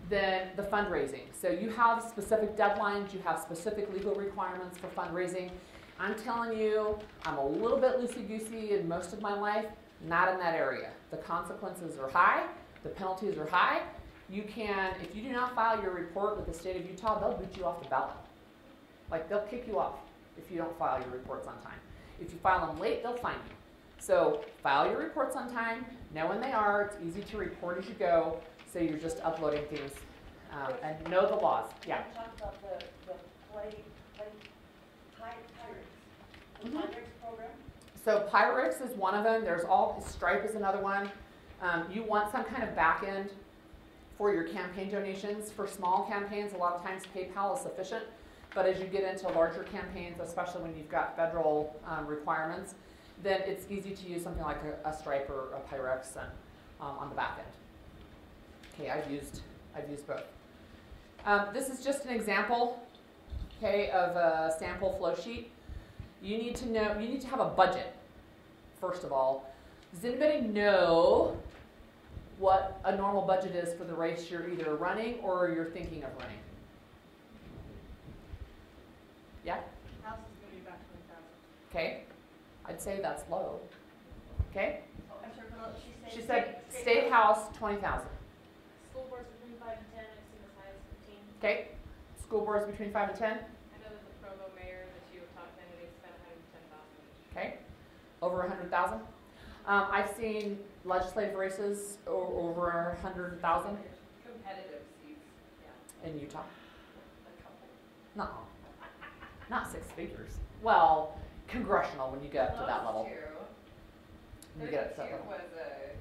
than the fundraising. So you have specific deadlines, you have specific legal requirements for fundraising. I'm telling you, I'm a little bit loosey-goosey in most of my life, not in that area. The consequences are high, The penalties are high. You can, if you do not file your report with the state of Utah, they'll boot you off the ballot. Like, they'll kick you off if you don't file your reports on time. If you file them late, they'll fine you. So file your reports on time, know when they are. It's easy to report as you go, so you're just uploading things and know the laws. Yeah.
Talk about the Pirates. The Pirates program.
So Pirates is one of them. There's Stripe is another one. You want some kind of back end for your campaign donations. For small campaigns, a lot of times PayPal is sufficient. But as you get into larger campaigns, especially when you've got federal requirements, then it's easy to use something like a Stripe or a Pyrex and, on the back end. Okay, I've used both. This is just an example, okay, of a sample flow sheet. You need to have a budget, first of all. Does anybody know what a normal budget is for the race you're either running or you're thinking of running? Yeah?
House is going to be about 20,000.
Okay. I'd say that's low. Okay?
I'm sorry, Philip,
She said State House, 20,000.
School boards between 5 and 10, I've seen as high as 15.
Okay? School boards between 5 and 10.
I know that the Provo mayor, the two top candidates, spent 110,000 each.
Okay? Over 100,000. I've seen legislative races over 100,000
Competitive seats, yeah,
in Utah.
a couple.
No. Not 6 figures. Well, congressional when you get up to that level. When you get up to that level.
was a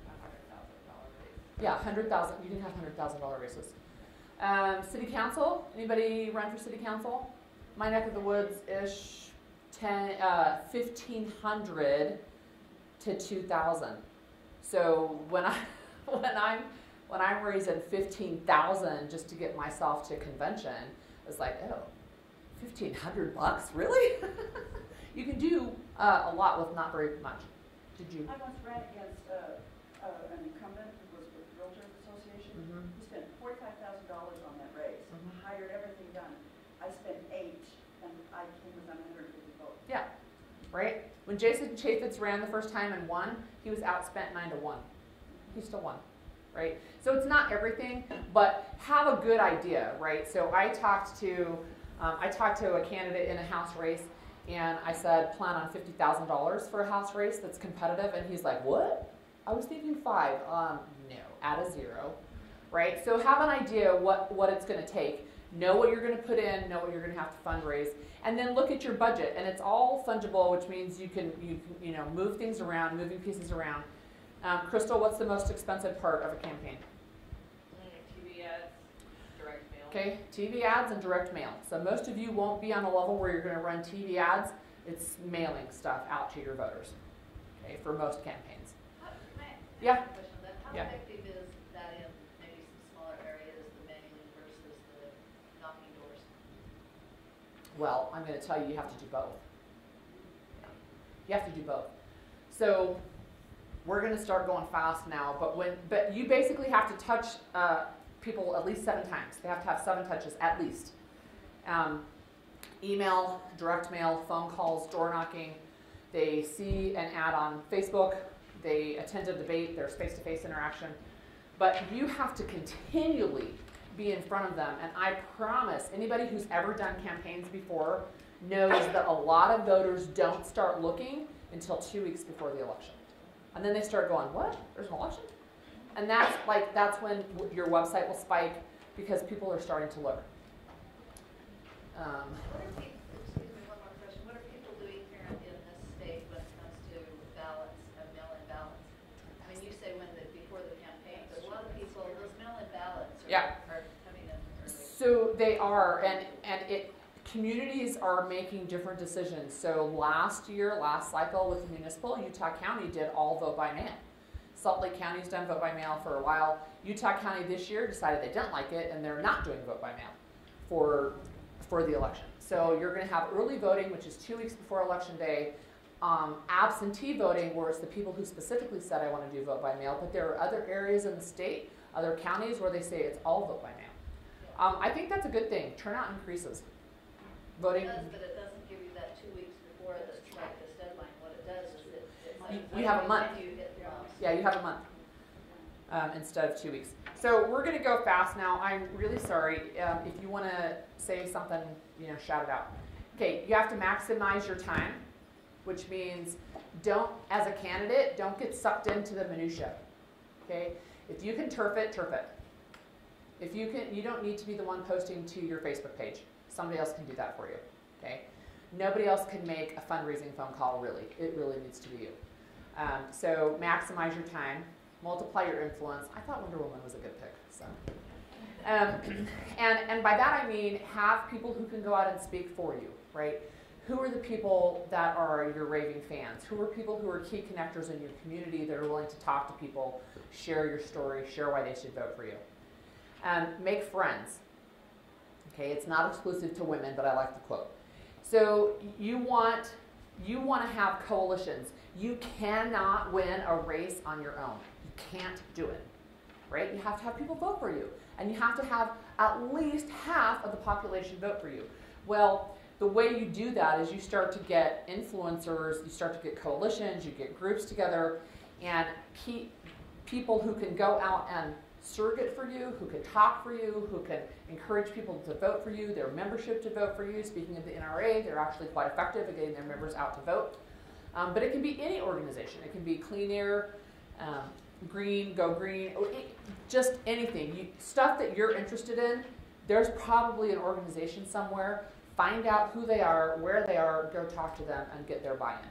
$100,000 race.
Yeah, 100,000. You can have $100,000 races. City council. Anybody run for city council? My neck of the woods ish. 1,500 to 2,000. So when I'm raising 15,000 just to get myself to convention, it's like, oh, $1,500 really? You can do a lot with not very much. Did you?
I once ran against an incumbent who was with the Realtors Association.
Mm-hmm.
He spent $45,000 on that race, hired everything done. I spent 8, and I came within 150 votes.
Yeah, right? When Jason Chaffetz ran the first time and won, he was outspent 9-1. He still won, right? So it's not everything, but have a good idea, right? So I talked to a candidate in a House race, and I said, plan on $50,000 for a House race that's competitive, and he's like, what? I was thinking 5. No, add a 0, right? So have an idea what it's going to take. Know what you're going to put in, know what you're going to have to fundraise, and then look at your budget. And it's all fungible, which means you can move things around, moving pieces around. Crystal, what's the most expensive part of a campaign?
TV ads, direct mail.
Okay, TV ads and direct mail. So most of you won't be on a level where you're going to run TV ads. It's mailing stuff out to your voters, okay, for most campaigns. Yeah.
How
Yeah.
effective is that in maybe some smaller areas, the mailing versus the knocking doors?
Well, I'm going to tell you, you have to do both. You have to do both. So we're going to start going fast now, but you basically have to touch people at least 7 times. They have to have 7 touches at least. Email, direct mail, phone calls, door knocking. They see an ad on Facebook. They attend a debate. There's face-to-face interaction. But you have to continually be in front of them. And I promise, anybody who's ever done campaigns before knows that a lot of voters don't start looking until 2 weeks before the election. And then they start going, what? There's an election? And that's when your website will spike because people are starting to look.
Excuse me, one more question. What are people doing here in this state when it comes to ballots, mail-in ballots? I mean, you say before the campaign, but a lot of people, those mail-in ballots are coming in early.
So they are, and communities are making different decisions. So last cycle with municipal, Utah County did all vote by mail. Salt Lake County's done vote by mail for a while. Utah County this year decided they didn't like it, and they're not doing vote by mail for the election. So you're going to have early voting, which is 2 weeks before election day, absentee voting, where it's the people who specifically said, I want to do vote by mail, but there are other areas in the state, other counties, where they say it's all vote by mail. I think that's a good thing. Turnout increases. Voting.
It does, but it doesn't give you that 2 weeks before this deadline. What it does is it
You have a month.
You hit the laws.
Yeah, you have a month. instead of 2 weeks. So we're going to go fast now. I'm really sorry. If you want to say something, shout it out. Okay, you have to maximize your time, which means as a candidate, don't get sucked into the minutia. Okay, if you can turf it, turf it. If you can, you don't need to be the one posting to your Facebook page. Somebody else can do that for you. Okay, nobody else can make a fundraising phone call. Really, it really needs to be you. So maximize your time, multiply your influence. I thought Wonder Woman was a good pick. So, and by that I mean have people who can go out and speak for you, right? Who are the people that are your raving fans? Who are people who are key connectors in your community that are willing to talk to people, share your story, share why they should vote for you? Make friends. Okay, it's not exclusive to women, but I like the quote. So you want to have coalitions. You cannot win a race on your own. You can't do it, right? You have to have people vote for you, and you have to have at least half of the population vote for you. Well, the way you do that is you start to get influencers, you start to get coalitions, you get groups together, and people who can go out and surrogate for you, who can talk for you, who can encourage people to vote for you, their membership to vote for you. Speaking of the NRA, they're actually quite effective at getting their members out to vote. But it can be any organization. It can be Clean Air, Green, Go Green, just anything. Stuff that you're interested in, there's probably an organization somewhere. Find out who they are, where they are, go talk to them, and get their buy-in.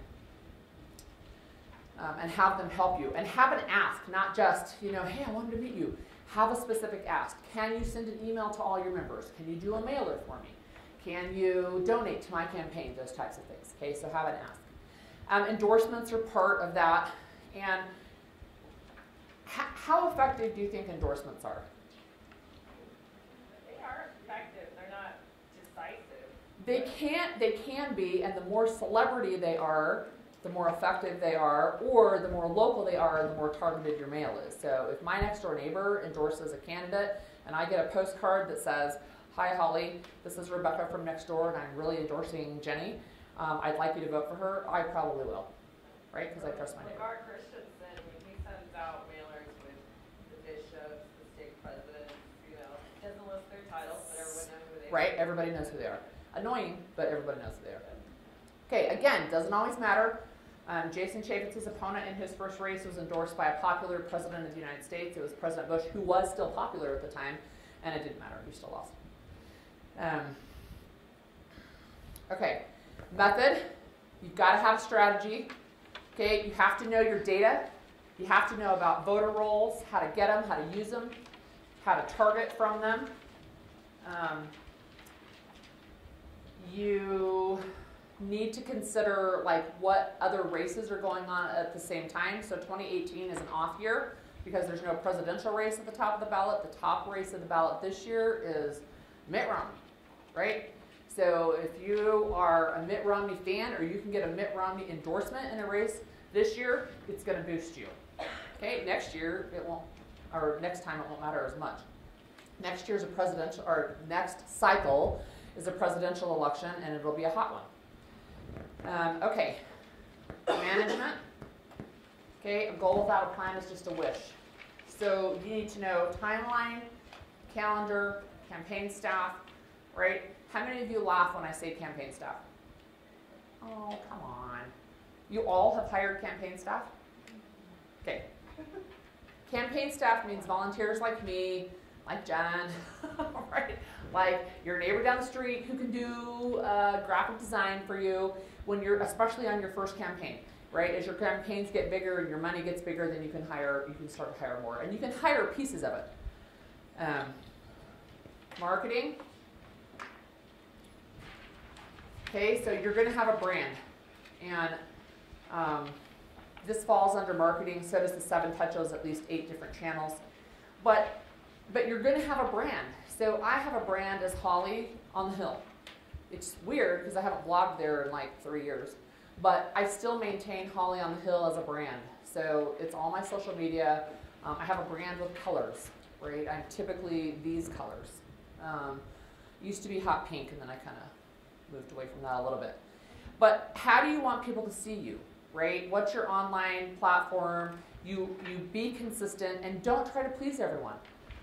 And have them help you. And have an ask, not just, hey, I wanted to meet you. Have a specific ask. Can you send an email to all your members? Can you do a mailer for me? Can you donate to my campaign? Those types of things. Okay, so have an ask. Endorsements are part of that. And how effective do you think endorsements are?
They are effective. They're not decisive.
They can be, and the more celebrity they are, the more effective they are, or the more local they are, the more targeted your mail is. So if my next door neighbor endorses a candidate and I get a postcard that says, "Hi Holly, this is Rebecca from next door and I'm really endorsing Jenny. I'd like you to vote for her," I probably will, right? Because I trust my neighbor.
Like Richardson, he sends out mailers with the bishops, the stake presidents, doesn't list their titles, but everyone knows who they are.
Right, everybody knows who they are. Annoying, but everybody knows who they are. Okay, again, doesn't always matter. Jason Chaffetz's opponent in his first race was endorsed by a popular president of the United States. It was President Bush, who was still popular at the time, and it didn't matter. He still lost. Okay, method. You've got to have strategy. Okay, you have to know your data. You have to know about voter rolls, how to get them, how to use them, how to target from them. You need to consider what other races are going on at the same time. So 2018 is an off year because there's no presidential race at the top of the ballot. The top race of the ballot this year is Mitt Romney, right? So if you are a Mitt Romney fan, or you can get a Mitt Romney endorsement in a race this year, it's going to boost you. Okay, next year it won't, or next time it won't matter as much. Next year's a presidential, or next cycle is a presidential election, and it'll be a hot one. Okay, management. Okay, a goal without a plan is just a wish. So you need to know timeline, calendar, campaign staff, right? How many of you laugh when I say campaign staff? Oh, come on. You all have hired campaign staff? Okay. Campaign staff means volunteers like me, like Jen, right? Like your neighbor down the street who can do graphic design for you when you're, especially on your first campaign, right? As your campaigns get bigger and your money gets bigger, then you can start to hire more, and you can hire pieces of it. Marketing. Okay, so you're going to have a brand, and this falls under marketing. So does the 7 touches, at least 8 different channels, but you're going to have a brand. So I have a brand as Holly on the Hill. It's weird because I haven't blogged there in like 3 years, but I still maintain Holly on the Hill as a brand. So it's all my social media. I have a brand with colors, right? I'm typically these colors. Used to be hot pink, and then I kind of moved away from that a little bit. But how do you want people to see you? right? What's your online platform? You be consistent and don't try to please everyone.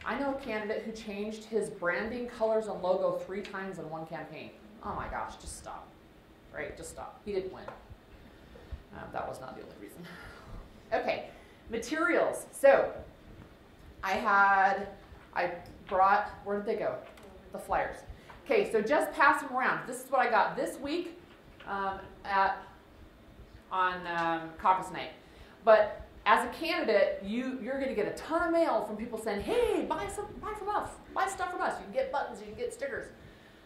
I know a candidate who changed his branding, colors, and logo 3 times in one campaign. Oh my gosh, just stop, right? Just stop. He didn't win. That was not the only reason. Okay, materials. So I brought, where did they go? The flyers. Okay, so just pass them around. This is what I got this week on caucus night. But as a candidate, you're going to get a ton of mail from people saying, hey, buy from us. Buy stuff from us. You can get buttons, you can get stickers.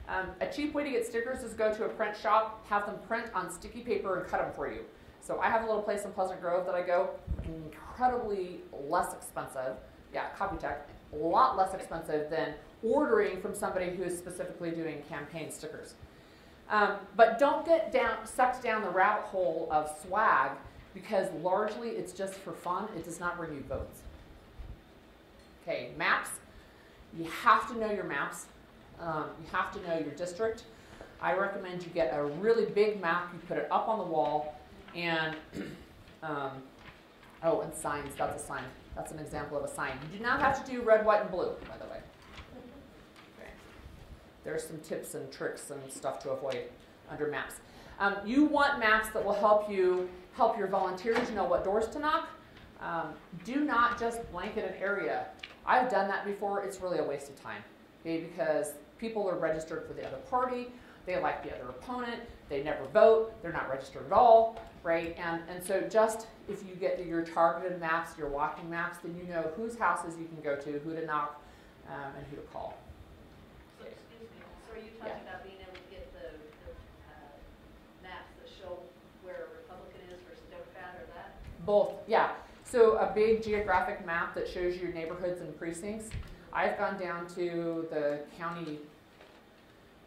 A cheap way to get stickers is go to a print shop, have them print on sticky paper and cut them for you. So I have a little place in Pleasant Grove that I go, incredibly less expensive. Yeah, Copytech, a lot less expensive than ordering from somebody who is specifically doing campaign stickers. But don't get sucked down the rabbit hole of swag, because largely it's just for fun. It does not bring you votes. Okay, maps. You have to know your maps. You have to know your district. I recommend you get a really big map. You put it up on the wall, and and signs. That's a sign. That's an example of a sign. You do not have to do red, white, and blue, by the way. Okay. There's some tips and tricks and stuff to avoid under maps. You want maps that will help your volunteers know what doors to knock. Do not just blanket an area. I've done that before. It's really a waste of time, okay? Because people are registered for the other party. They like the other opponent. They never vote. They're not registered at all, right? And so just if you get your targeted maps, your walking maps, then you know whose houses you can go to, who to knock, and who to call.
So, excuse me, so are you talking about being able to get the maps that show where a Republican is versus Democrat, or that?
Both, yeah. So a big geographic map that shows your neighborhoods and precincts. I've gone down to the county.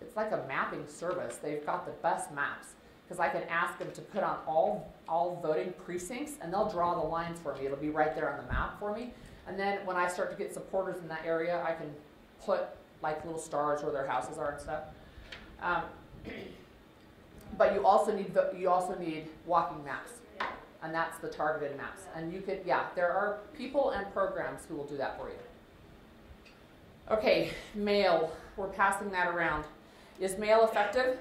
It's like a mapping service. They've got the best maps because I can ask them to put on all voting precincts, and they'll draw the lines for me. It'll be right there on the map for me. And then when I start to get supporters in that area, I can put like little stars where their houses are and stuff. But you also need walking maps, and that's the targeted maps. And you could, there are people and programs who will do that for you. Okay, mail. We're passing that around. Is mail effective?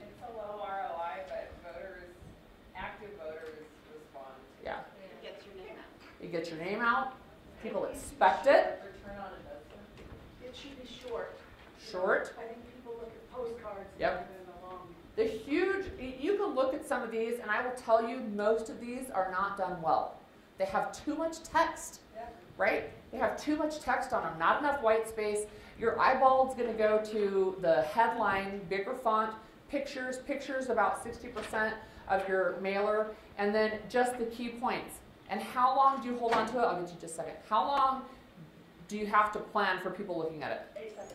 It's a low ROI, but active voters respond.
Yeah.
It gets your name out.
You get your name out. People expect it.
Return on investment.
It should be short.
Short.
I think people look at postcards
Yep.
rather than the long.
The huge, you can look at some of these, and I will tell you, most of these are not done well. They have too much text, right? They have too much text on them, not enough white space. Your eyeball's going to go to the headline, bigger font, pictures about 60% of your mailer, and then just the key points. And how long do you hold on to it? I'll get you just a second. How long do you have to plan for people looking at it?
8 seconds.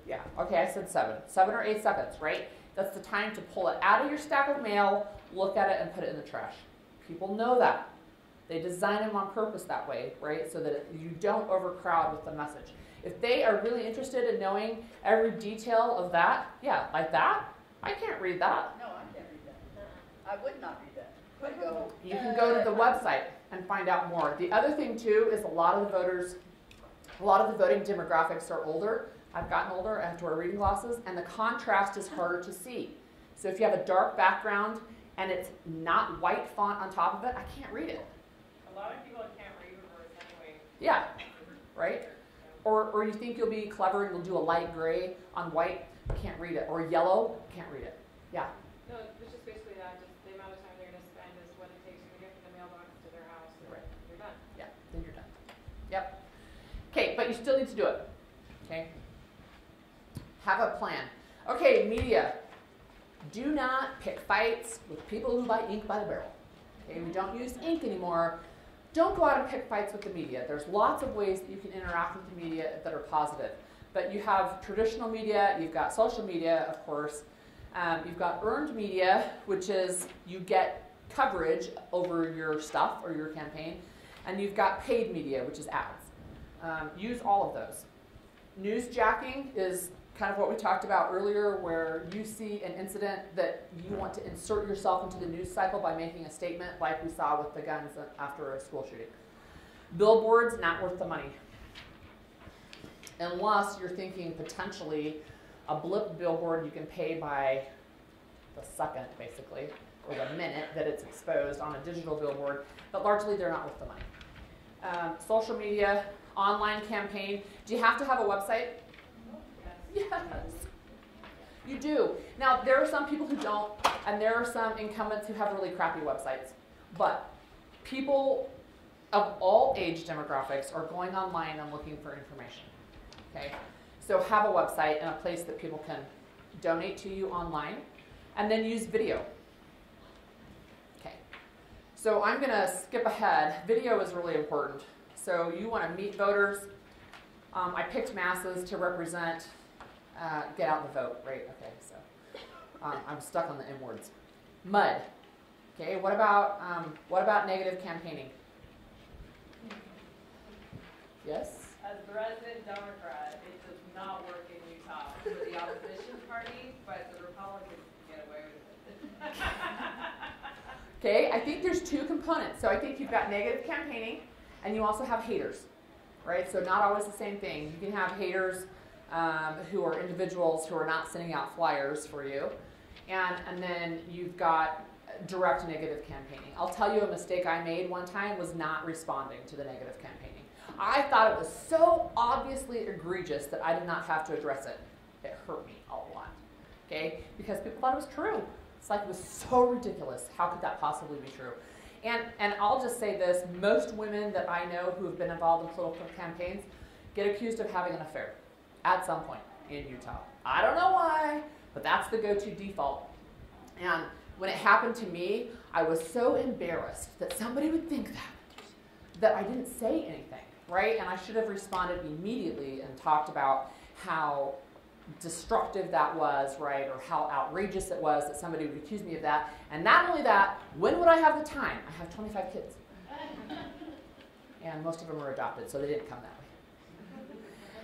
Yeah, okay, I said 7. 7 or 8 seconds, right? That's the time to pull it out of your stack of mail, look at it, and put it in the trash. People know that. They design them on purpose that way, right? So that you don't overcrowd with the message. If they are really interested in knowing every detail of that, like that, I can't read that.
No, I can't read that. I would not read that. But go.
You can go to the website and find out more. The other thing too is a lot of the voting demographics are older. I've gotten older, I have to wear reading glasses, and the contrast is harder to see. So if you have a dark background and it's not white font on top of it, I can't read it.
A lot of people can't read reverse anyway.
Yeah, right? Or you think you'll be clever and you'll do a light gray on white, can't read it. Or yellow, can't read it. Yeah.
No, it's just basically that, just the amount of time they're going to spend is what it takes to get from the mailbox to their house. And
Right.
You're done.
Yeah, then you're done. Yep. Okay, but you still need to do it. Okay? Have a plan. Okay, media. Do not pick fights with people who buy ink by the barrel. Okay, we don't use ink anymore. Don't go out and pick fights with the media. There's lots of ways that you can interact with the media that are positive. But you have traditional media, you've got social media, of course. You've got earned media, which is you get coverage over your stuff or your campaign. And you've got paid media, which is ads. Use all of those. Newsjacking is kind of what we talked about earlier, where you see an incident that you want to insert yourself into the news cycle by making a statement like we saw with the guns after a school shooting. Billboards, not worth the money. Unless you're thinking potentially a blip billboard you can pay by the second, basically, or the minute that it's exposed on a digital billboard, but largely they're not worth the money. Social media, online campaign. Do you have to have a website? Yes. You do. Now, there are some people who don't, and there are some incumbents who have really crappy websites. But people of all age demographics are going online and looking for information. Okay? So have a website and a place that people can donate to you online, and then use video. Okay. So I'm going to skip ahead. Video is really important. So you want to meet voters. I picked masses to represent get out the vote, right? Okay, so I'm stuck on the M words. Mud. Okay, what about negative campaigning? Yes?
As the resident Democrat, it does not work in Utah for the opposition party, but the Republicans can get away with it.
Okay, I think there's two components. So I think you've got negative campaigning, and you also have haters, right? So not always the same thing. You can have haters who are individuals who are not sending out flyers for you, and then you've got direct negative campaigning. I'll tell you a mistake I made one time was not responding to the negative campaigning. I thought it was so obviously egregious that I did not have to address it. It hurt me a lot, okay? Because people thought it was true. It's like it was so ridiculous. How could that possibly be true? And I'll just say this, most women that I know who have been involved in political campaigns get accused of having an affair at some point in Utah. I don't know why, but that's the go-to default. And when it happened to me, I was so embarrassed that somebody would think that I didn't say anything, right? And I should have responded immediately and talked about how destructive that was, right? Or how outrageous it was that somebody would accuse me of that. And not only that, when would I have the time? I have 25 kids. And most of them are adopted, so they didn't come that way.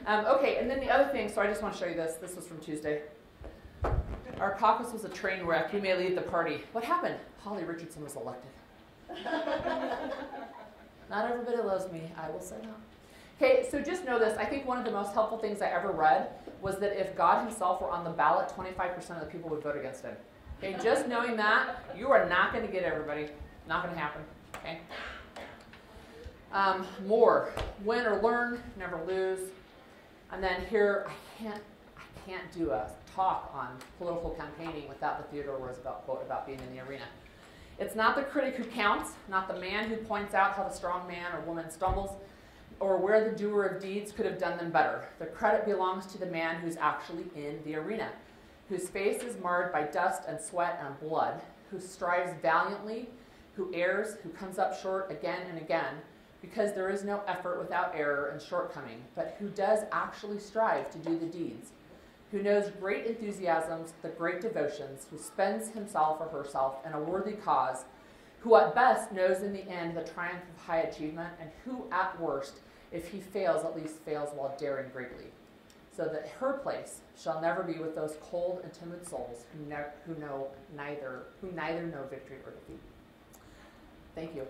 Okay, and then the other thing, so I just want to show you this. This was from Tuesday. Our caucus was a train wreck. We may leave the party. What happened? Holly Richardson was elected. Not everybody loves me, I will say that. Okay, so just know this. I think one of the most helpful things I ever read was that if God himself were on the ballot, 25% of the people would vote against him. Okay, just knowing that, you are not going to get everybody. Not going to happen. Okay. More. Win or learn, never lose. And then here, I can't do a talk on political campaigning without the Theodore Roosevelt quote about being in the arena. It's not the critic who counts, not the man who points out how the strong man or woman stumbles, or where the doer of deeds could have done them better. The credit belongs to the man who's actually in the arena, whose face is marred by dust and sweat and blood, who strives valiantly, who errs, who comes up short again and again, because there is no effort without error and shortcoming, but who does actually strive to do the deeds, who knows great enthusiasms, the great devotions, who spends himself or herself in a worthy cause, who at best knows in the end the triumph of high achievement, and who at worst, if he fails, at least fails while daring greatly, so that her place shall never be with those cold and timid souls who neither know victory or defeat. Thank you.